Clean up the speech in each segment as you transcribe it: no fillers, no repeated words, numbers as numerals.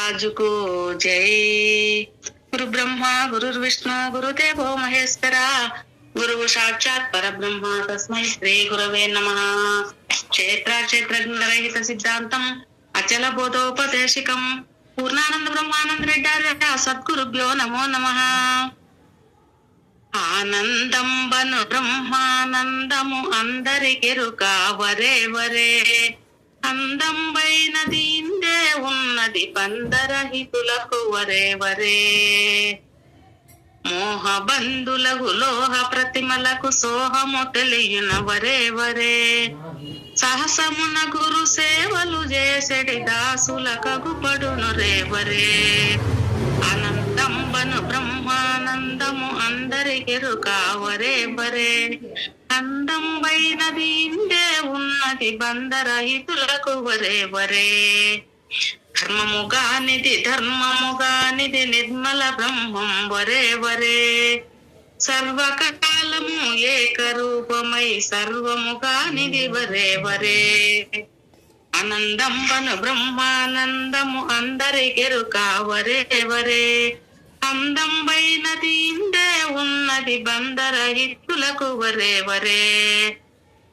महाराज को जय। गुरु ब्रह्मा गुरुर्विष्णु गुरुदेवो महेश्वरा गुरु साक्षात् परब्रह्म तस्मै श्री गुरवे नमः। क्षेत्र सिद्धांतम अचल बोधोपदेशिकं पूर्णानंद ब्रह्मानंद रेड्डार्य सद्गुरुभ्यो नमो नमः। ఆనందం బను బ్రహ్మానందము అందరికెరుక వరే వరే అందం వైనది ఇందే ఉన్నది బందరహితులకు వరే వరే మోహబంధులకు లోహ ప్రతిమలకు సోహము తెలియన వరే వరే సహసమున గురు సేవలు చేసెడి దాసులకు పడును రే వరే ఆనందంబను బ్రహ్మానందము అందరికెరుక వరే వరే అందం వైనది ఇందే ఉన్నది బంధరహితులకు వరే వరే ధర్మముగానిది నిర్మల బ్రహ్మం వరే వరే సర్వకాలము ఏకరూపమై సర్వముగానిది వరే వరే ఆనందంబను బ్రహ్మానందము అందరికెరుక వరే వరే అందం వైనది ఇందే ఉన్నది బంధరహితులకు వరే వరే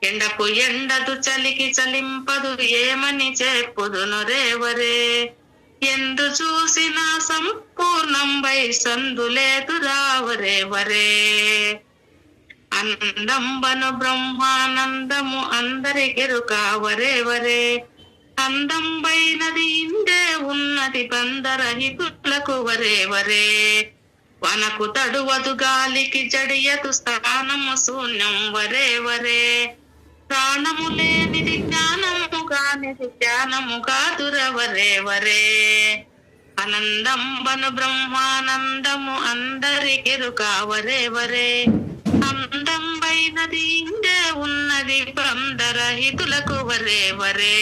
ఎండకు ఎండదు చలికి చలింపదు ఏమని చెప్పుదును రే వరే ఎందు చూసినా సంపూర్ణం వై సందులేదు రావరే వరే ఆనందంబను బ్రహ్మానందము అందరికెరుక వరే వరే అందం వైనది ఇందే ఉన్నది బంధరహితులకు వరే వరే వనకు తడువదు గాలికి జడియదు స్థానము శూన్యం వరే వరే ప్రాణము లేనిది జ్ఞానము కానిది జ్ఞానము కాదుర వరే వరే ఆనందంబను బ్రహ్మానందము అందరికెరుక వరే వరే అందం వైనది ఇందే ఉన్నది బంధరహితులకు వరే వరే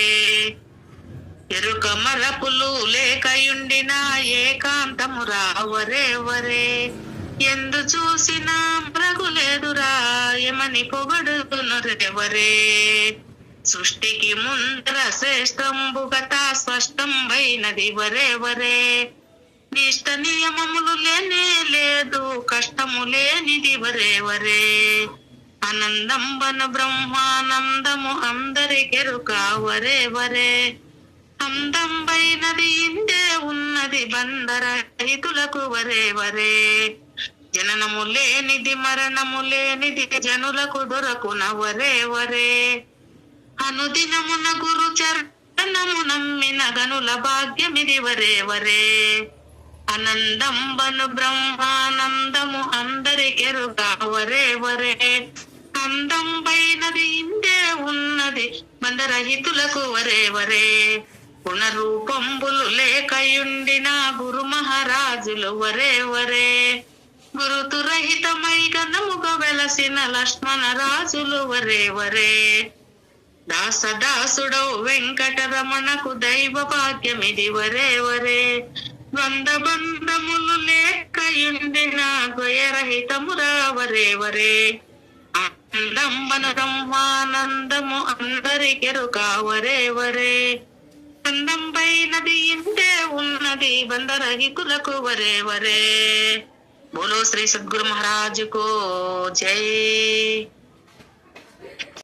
ఎరుక మరపులు లేకయుండిన ఏకాంతము రావరే వరే ఎందు చూసినా బ్రగులేదురా యమని పొగడును రే వరే సృష్టికి ముందర శ్రేష్టంబుగత స్పష్టం వైనది వరే వరే నిష్ట నియమములు లేనే లేదు కష్టము లేనిది వరే వరే ఆనందంబను బ్రహ్మానందము అందరికెరుక వరే వరే అందం వైనది ఇందే ఉన్నది బంధరహితులకు వరే వరే జననము లేనిది మరణము లేనిది జనులకు దొరకున వరే వరే అనుదినమున గురు చరణము నమ్మిన గనుల భాగ్యమిది వరే వరే ఆనందంబను బ్రహ్మానందము అందరికెరుక వరే వరే అందం వైనది ఇందే ఉన్నది బంధరహితులకు వరే వరే గుణరూపంబులు లేకయుండిన గురు మహారాజులు వరే వరే గురుతురహితమై గణముగ వెలసిన లక్ష్మణ రాజులు వరే వరే దాసదాసుడవు వెంకటరమణకు దైవ భాగ్యమిది వరే వరే బంధములు లేకయుండిన ద్వయరహితమురా వరే వరే ఆనందంబను బ్రహ్మానందము అందరికెరుక వరే వరే అందం పైనది ఇందే ఉన్నది బంధరహితులకు వరే వరే। बोलो श्री सद्गुरु महाराज को जय।